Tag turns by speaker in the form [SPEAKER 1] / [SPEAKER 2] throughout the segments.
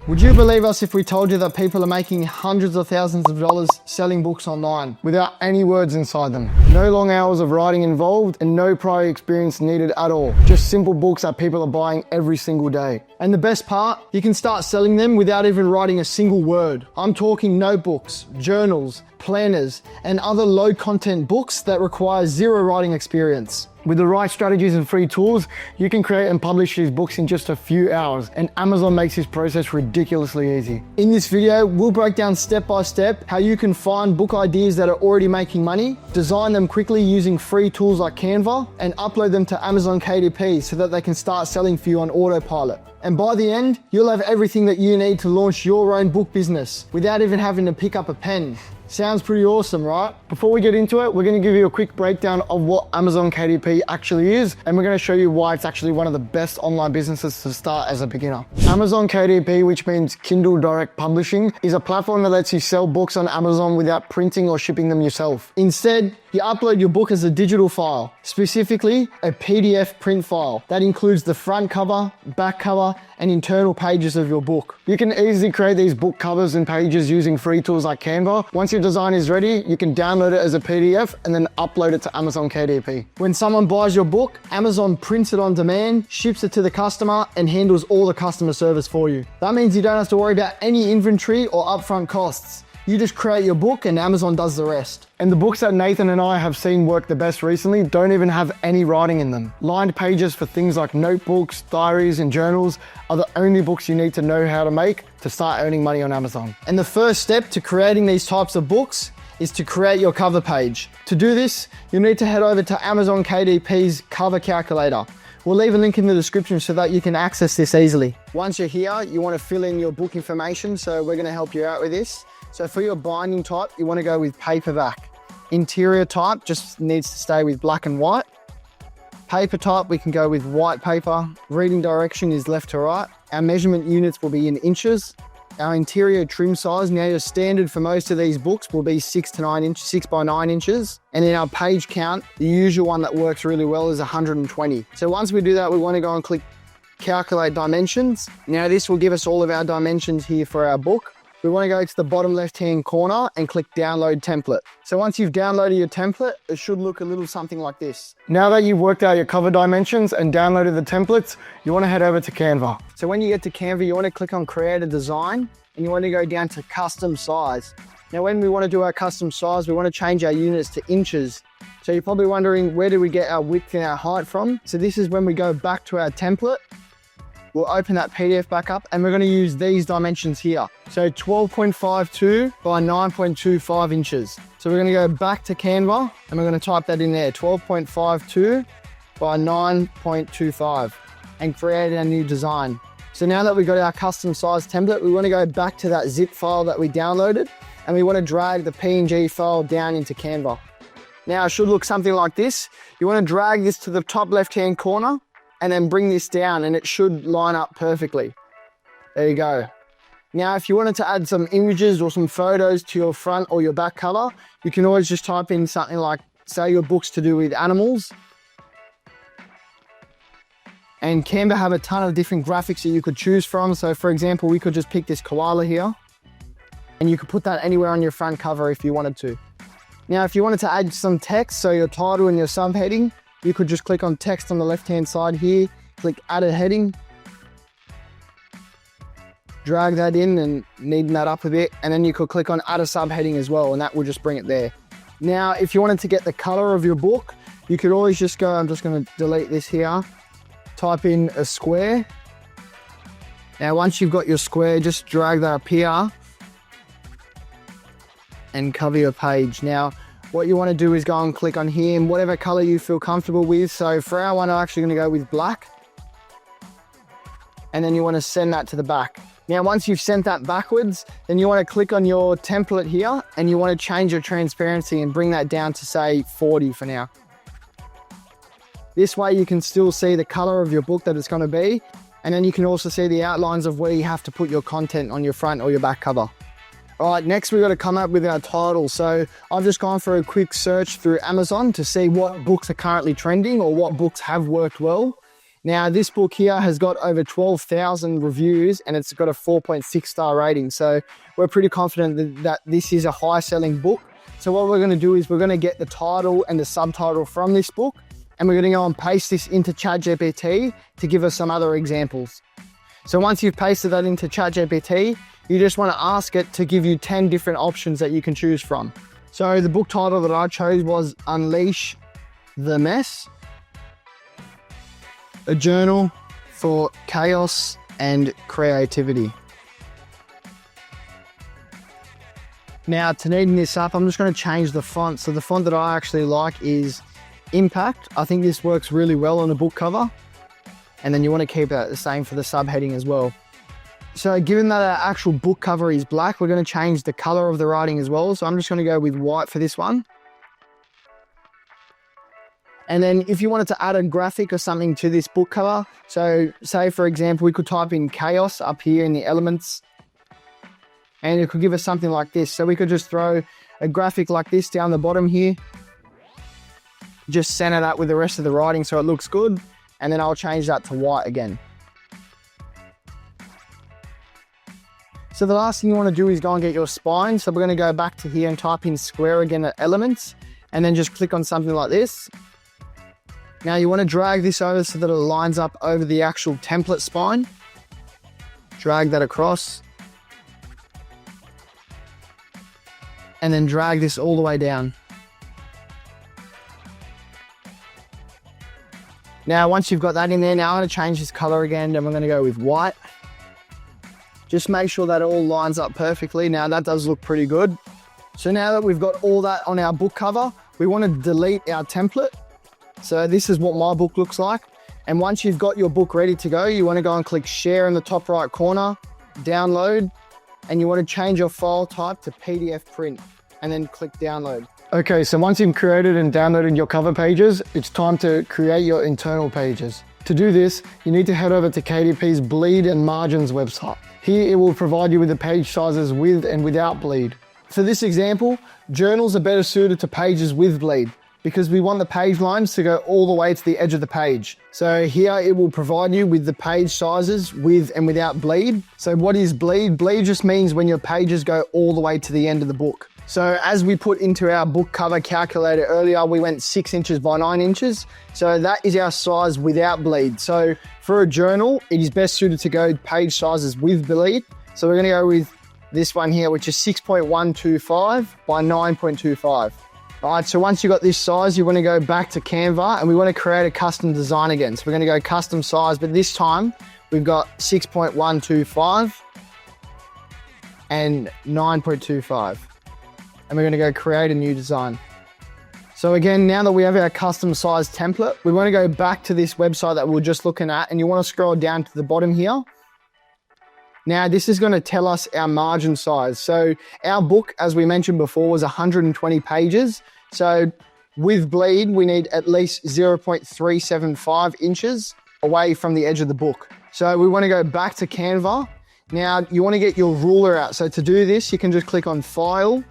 [SPEAKER 1] Would you believe us if we told you that people are making hundreds of thousands of dollars selling books online without any words inside them? No long hours of writing involved and no prior experience needed at all. Just simple books that people are buying every single day. And the best part, you can start selling them without even writing a single word. I'm talking notebooks, journals, planners, and other low content books that require zero writing experience. With the right strategies and free tools, you can create and publish these books in just a few hours, and Amazon makes this process ridiculously easy. In this video, we'll break down step by step how you can find book ideas that are already making money, design them quickly using free tools like Canva, and upload them to Amazon KDP so that they can start selling for you on autopilot. And by the end, you'll have everything that you need to launch your own book business without even having to pick up a pen. Sounds pretty awesome, right? Before we get into it, we're going to give you a quick breakdown of what Amazon KDP actually is, and we're going to show you why it's actually one of the best online businesses to start as a beginner. Amazon KDP, which means Kindle Direct Publishing, is a platform that lets you sell books on Amazon without printing or shipping them yourself. Instead, you upload your book as a digital file, specifically a PDF print file that includes the front cover, back cover, and internal pages of your book. You can easily create these book covers and pages using free tools like Canva. Once your design is ready, you can download it as a PDF and then upload it to Amazon KDP. When someone buys your book, Amazon prints it on demand, ships it to the customer, and handles all the customer service for you. That means you don't have to worry about any inventory or upfront costs. You just create your book and Amazon does the rest. And the books that Nathan and I have seen work the best recently don't even have any writing in them. Lined pages for things like notebooks, diaries, and journals are the only books you need to know how to make to start earning money on Amazon. And the first step to creating these types of books is to create your cover page. To do this, you'll need to head over to Amazon KDP's cover calculator. We'll leave a link in the description so that you can access this easily. Once you're here, you want to fill in your book information, so we're going to help you out with this. So for your binding type, you want to go with paperback. Interior type just needs to stay with black and white. Paper type, we can go with white paper. Reading direction is left to right. Our measurement units will be in inches. Our interior trim size, now your standard for most of these books will be 6 by 9 inches. And in our page count, the usual one that works really well is 120. So once we do that, we want to go and click calculate dimensions. Now this will give us all of our dimensions here for our book. We want to go to the bottom left-hand corner and click download template. So once you've downloaded your template, it should look a little something like this. Now that you've worked out your cover dimensions and downloaded the templates, you want to head over to Canva. So when you get to Canva, you want to click on create a design and you want to go down to custom size. Now when we want to do our custom size, we want to change our units to inches. So you're probably wondering, where do we get our width and our height from? So this is when we go back to our template. We'll open that PDF back up and we're going to use these dimensions here. So 12.52 by 9.25 inches. So we're going to go back to Canva and we're going to type that in there, 12.52 by 9.25, and create our new design. So now that we've got our custom size template, we want to go back to that zip file that we downloaded and we want to drag the PNG file down into Canva. Now it should look something like this. You want to drag this to the top left-hand corner and then bring this down and it should line up perfectly. There you go. Now, if you wanted to add some images or some photos to your front or your back cover, you can always just type in something like, say your book's to do with animals. And Canva have a ton of different graphics that you could choose from. So for example, we could just pick this koala here and you could put that anywhere on your front cover if you wanted to. Now, if you wanted to add some text, so your title and your subheading, you could just click on text on the left-hand side here, click add a heading, drag that in and neaten that up a bit, and then you could click on add a subheading as well, and that will just bring it there. Now, if you wanted to get the color of your book, you could always just go, I'm just going to delete this here, type in a square. Now, once you've got your square, just drag that up here and cover your page. Now, what you want to do is go and click on here and whatever color you feel comfortable with. So for our one, I'm actually going to go with black. And then you want to send that to the back. Now, once you've sent that backwards, then you want to click on your template here and you want to change your transparency and bring that down to say 40 for now. This way you can still see the color of your book that it's going to be. And then you can also see the outlines of where you have to put your content on your front or your back cover. All right, next we've got to come up with our title. So I've just gone for a quick search through Amazon to see what books are currently trending or what books have worked well. Now, this book here has got over 12,000 reviews and it's got a 4.6 star rating. So we're pretty confident that this is a high selling book. So what we're going to do is we're going to get the title and the subtitle from this book, and we're going to go and paste this into ChatGPT to give us some other examples. So once you've pasted that into ChatGPT, you just want to ask it to give you 10 different options that you can choose from. So the book title that I chose was Unleash the Mess, a journal for chaos and creativity. Now, to neaten this up, I'm just going to change the font. So the font that I actually like is Impact. I think this works really well on a book cover. And then you want to keep that the same for the subheading as well. So given that our actual book cover is black, we're going to change the color of the writing as well. So I'm just going to go with white for this one. And then if you wanted to add a graphic or something to this book cover, so say for example, we could type in chaos up here in the elements, and it could give us something like this. So we could just throw a graphic like this down the bottom here, just center that with the rest of the writing so it looks good. And then I'll change that to white again. So the last thing you want to do is go and get your spine. So we're going to go back to here and type in square again at elements, and then just click on something like this. Now you want to drag this over so that it lines up over the actual template spine. Drag that across. And then drag this all the way down. Now, once you've got that in there, now I'm going to change this color again, and we're going to go with white. Just make sure that it all lines up perfectly. Now that does look pretty good. So now that we've got all that on our book cover, we want to delete our template. So this is what my book looks like. And once you've got your book ready to go, you want to go and click share in the top right corner, download, and you want to change your file type to PDF print, and then click download. Okay, so once you've created and downloaded your cover pages, it's time to create your internal pages. To do this, you need to head over to KDP's Bleed and Margins website. Here it will provide you with the page sizes with and without bleed. For this example, journals are better suited to pages with bleed because we want the page lines to go all the way to the edge of the page. So here it will provide you with the page sizes with and without bleed. So what is bleed? Bleed just means when your pages go all the way to the end of the book. So as we put into our book cover calculator earlier, we went 6 inches by 9 inches. So that is our size without bleed. So for a journal, it is best suited to go page sizes with bleed. So we're going to go with this one here, which is 6.125 by 9.25. All right, so once you've got this size, you want to go back to Canva and we want to create a custom design again. So we're going to go custom size, but this time we've got 6.125 and 9.25. And we're going to go create a new design. So again, now that we have our custom size template, we want to go back to this website that we were just looking at, and you want to scroll down to the bottom here. Now this is going to tell us our margin size. So our book, as we mentioned before, was 120 pages. So with bleed, we need at least 0.375 inches away from the edge of the book. So we want to go back to Canva. Now you want to get your ruler out. So to do this, you can just click on File,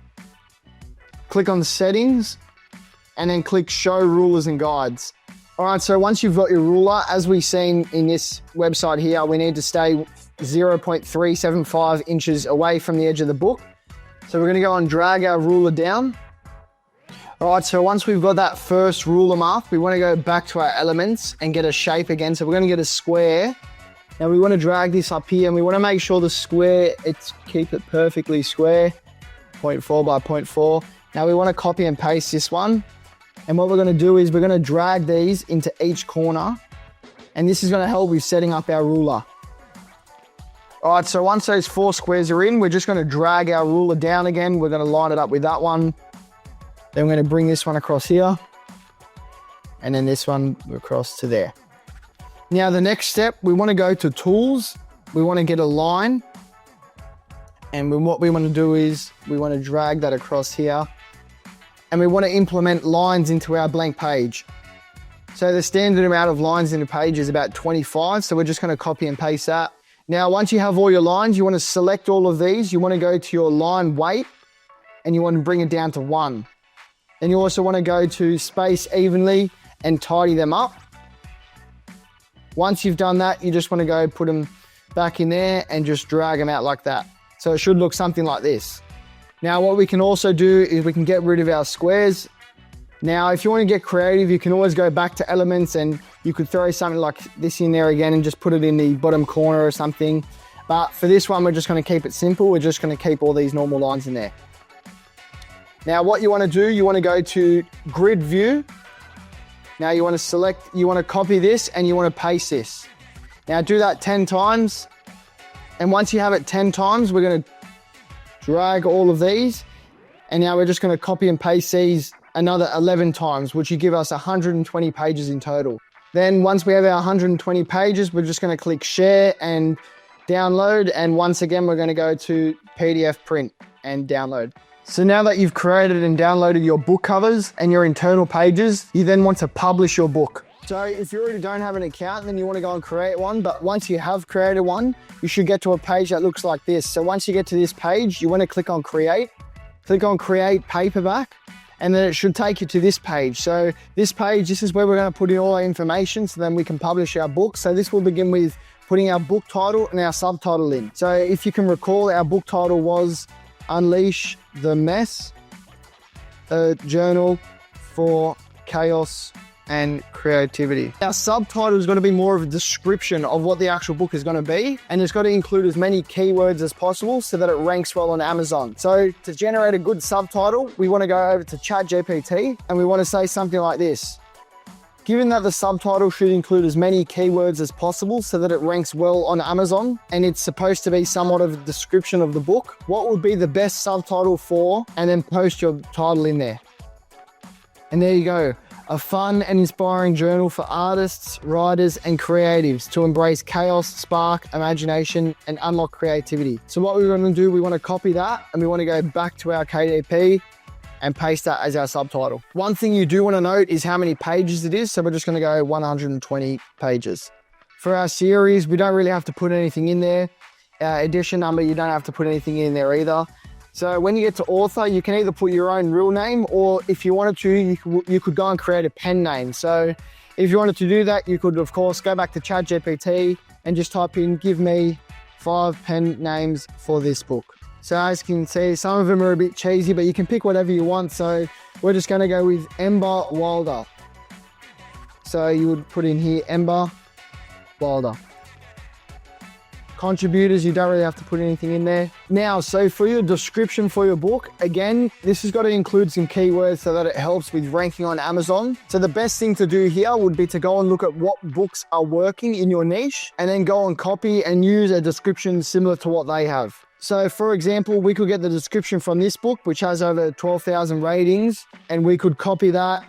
[SPEAKER 1] click on Settings, and then click Show Rulers and Guides. All right, so once you've got your ruler, as we've seen in this website here, we need to stay 0.375 inches away from the edge of the book. So we're going to go and drag our ruler down. All right, so once we've got that first ruler mark, we want to go back to our elements and get a shape again. So we're going to get a square. Now we want to drag this up here, and we want to make sure the square, keep it perfectly square, 0.4 by 0.4. Now we want to copy and paste this one. And what we're going to do is we're going to drag these into each corner. And this is going to help with setting up our ruler. All right, so once those 4 squares are in, we're just going to drag our ruler down again. We're going to line it up with that one. Then we're going to bring this one across here. And then this one across to there. Now the next step, we want to go to Tools. We want to get a line. And what we want to do is we want to drag that across here. And we want to implement lines into our blank page. So the standard amount of lines in a page is about 25. So we're just going to copy and paste that. Now, once you have all your lines, you want to select all of these. You want to go to your line weight and you want to bring it down to 1. Then you also want to go to space evenly and tidy them up. Once you've done that, you just want to go put them back in there and just drag them out like that. So it should look something like this. Now what we can also do is we can get rid of our squares. Now, if you want to get creative, you can always go back to elements and you could throw something like this in there again and just put it in the bottom corner or something. But for this one, we're just going to keep it simple. We're just going to keep all these normal lines in there. Now, what you want to do, you want to go to grid view. Now you want to select, you want to copy this and you want to paste this. Now do that 10 times. And once you have it 10 times, we're going to drag all of these. And now we're just going to copy and paste these another 11 times, which will give us 120 pages in total. Then once we have our 120 pages, we're just going to click share and download. And once again, we're going to go to PDF print and download. So now that you've created and downloaded your book covers and your internal pages, you then want to publish your book. So if you already don't have an account, then you want to go and create one. But once you have created one, you should get to a page that looks like this. So once you get to this page, you want to click on create paperback, and then it should take you to this page. So this page, this is where we're going to put in all our information so then we can publish our book. So this will begin with putting our book title and our subtitle in. So if you can recall, our book title was Unleash the Mess, a journal for chaos and creativity. Our subtitle is going to be more of a description of what the actual book is going to be, and it's got to include as many keywords as possible so that it ranks well on Amazon. So to generate a good subtitle, we want to go over to ChatGPT and we want to say something like this. Given that the subtitle should include as many keywords as possible so that it ranks well on Amazon, and it's supposed to be somewhat of a description of the book, what would be the best subtitle for? And then post your title in there. And there you go. A fun and inspiring journal for artists, writers, and creatives to embrace chaos, spark imagination, and unlock creativity. So what we're going to do, we want to copy that and we want to go back to our KDP and paste that as our subtitle. One thing you do want to note is how many pages it is. So we're just going to go 120 pages. For our series, we don't really have to put anything in there. Our edition number, you don't have to put anything in there either. So when you get to author, you can either put your own real name, or if you wanted to, you could go and create a pen name. So if you wanted to do that, you could, of course, go back to ChatGPT and just type in, give me 5 pen names for this book. So as you can see, some of them are a bit cheesy, but you can pick whatever you want. So we're just going to go with Ember Wilder. So you would put in here, Ember Wilder. Contributors, you don't really have to put anything in there. Now, so for your description for your book, again, this has got to include some keywords so that it helps with ranking on Amazon. So the best thing to do here would be to go and look at what books are working in your niche and then go and copy and use a description similar to what they have. So for example, we could get the description from this book, which has over 12,000 ratings, and we could copy that,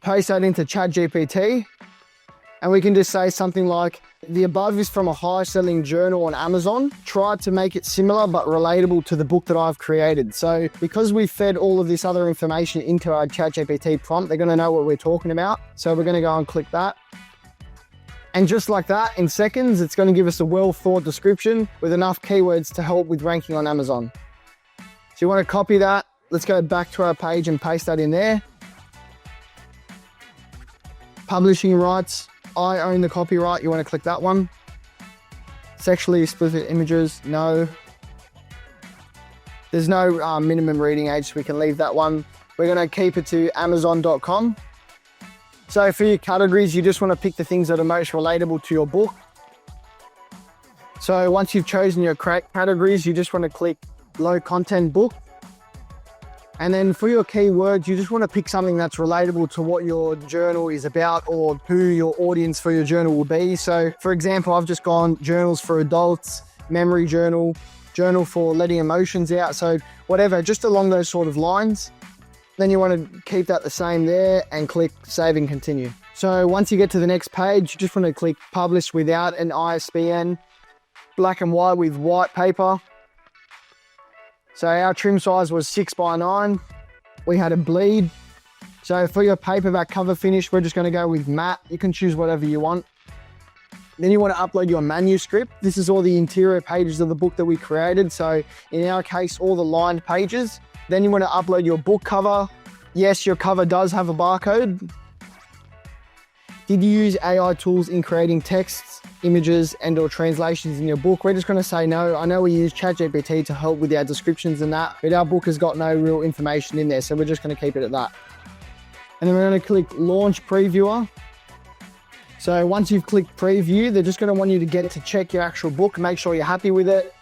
[SPEAKER 1] paste that into ChatGPT, and we can just say something like, the above is from a high-selling journal on Amazon. Try to make it similar but relatable to the book that I've created. So because we fed all of this other information into our ChatGPT prompt, they're going to know what we're talking about. So we're going to go and click that. And just like that, in seconds, it's going to give us a well-thought description with enough keywords to help with ranking on Amazon. So you want to copy that. Let's go back to our page and paste that in there. Publishing rights. I own the copyright. You want to click that one. Sexually explicit images. No. There's no minimum reading age, so we can leave that one. We're going to keep it to Amazon.com. So for your categories, you just want to pick the things that are most relatable to your book. So once you've chosen your categories, you just want to click low content book. And then for your keywords, you just want to pick something that's relatable to what your journal is about or who your audience for your journal will be. So for example, I've just gone journals for adults, memory journal, journal for letting emotions out. So whatever, just along those sort of lines. Then you want to keep that the same there and click save and continue. So once you get to the next page, you just want to click publish without an ISBN, black and white with white paper. So our trim size was 6x9. We had a bleed. So for your paperback cover finish, we're just going to go with matte. You can choose whatever you want. Then you want to upload your manuscript. This is all the interior pages of the book that we created. So in our case, all the lined pages. Then you want to upload your book cover. Yes, your cover does have a barcode. Did you use AI tools in creating texts, images, and or translations in your book? We're just going to say no. I know we use ChatGPT to help with our descriptions and that, but our book has got no real information in there, so we're just going to keep it at that. And then we're going to click Launch Previewer. So once you've clicked Preview, they're just going to want you to get to check your actual book, make sure you're happy with it.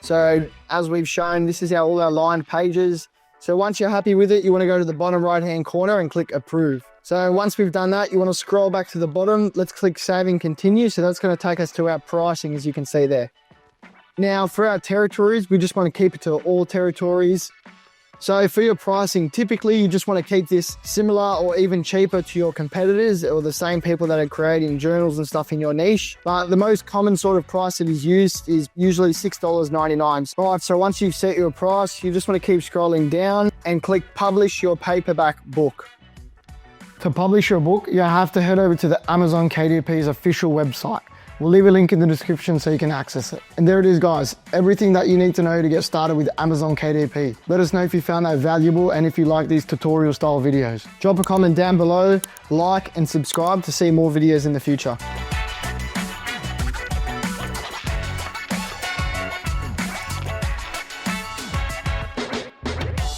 [SPEAKER 1] So as we've shown, this is all our lined pages. So once you're happy with it, you want to go to the bottom right-hand corner and click Approve. So once we've done that, you want to scroll back to the bottom. Let's click Save and Continue. So that's going to take us to our pricing, as you can see there. Now for our territories, we just want to keep it to all territories. So for your pricing, typically you just want to keep this similar or even cheaper to your competitors or the same people that are creating journals and stuff in your niche. But the most common sort of price that is used is usually $6.99. Right, so once you've set your price, you just want to keep scrolling down and click Publish Your Paperback Book. To publish your book, you have to head over to the Amazon KDP's official website. We'll leave a link in the description so you can access it. And there it is, guys. Everything that you need to know to get started with Amazon KDP. Let us know if you found that valuable and if you like these tutorial style videos. Drop a comment down below, like and subscribe to see more videos in the future.